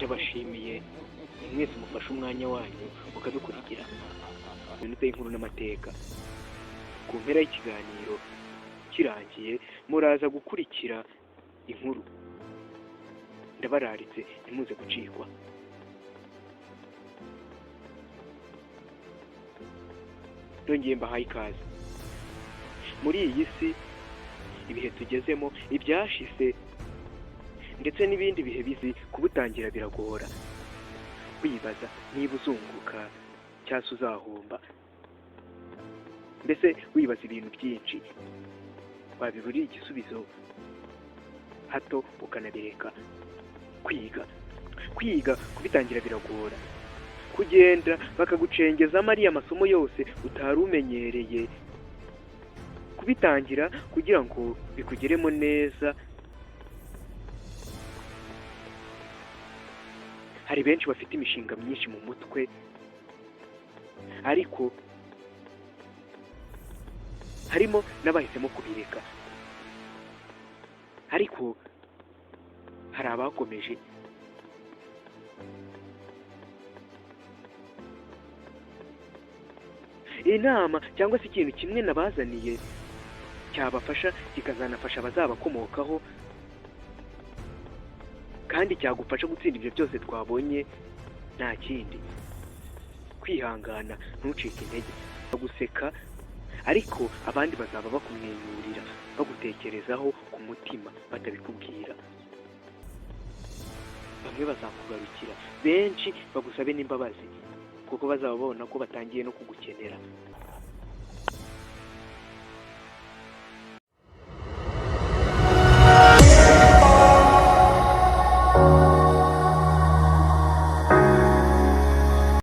ndabashimiye mwese mufashe umwanya wanyu mukadukurikira iminota y'inkuru n'amateka. Ku mpera y'ikiganiro kirangiye muraza gukurikira inkuru. Ndabararitse ntimuze gucikwa. Ndongeye mbahaye ikaze. Muri iyi si ibihe tugezemo, ibyashize ndetse n'ibindi bihe bizi kubutangira biragora. Wibaza niba uzunguka cyangwa uzahomba, mbese wibaza ibintu byinshi wabiburiye igisubizo hato ukanabireka. Kwiga kubitangira biragora. Kugenda bakagucengezamo ariya masomo yose utari umenyereye, kubitangira kugira ngo bikugeremo neza. Hari benshi bafite imishinga myinshi mu mutwe, ariko harimo n'abahisemo kubireka. Ariko hari abakomeje. Inama cyangwa se ikintu kimwe nabazaniye cyabafasha kikazanafasha abazabakomokaho, kandi cyagufasha gutsinda ibyo byose twabonye, nta kindi kwihangana, ntucike intege. Baguseka ariko abandi bazaba bakumwenyurira, bagutekerezaho ku mutima batabikubwira. Bamwe bazakugarukira, benshi bagusabe n'imbabazi, kuko bazaba babona ko batangiye no kugukenera.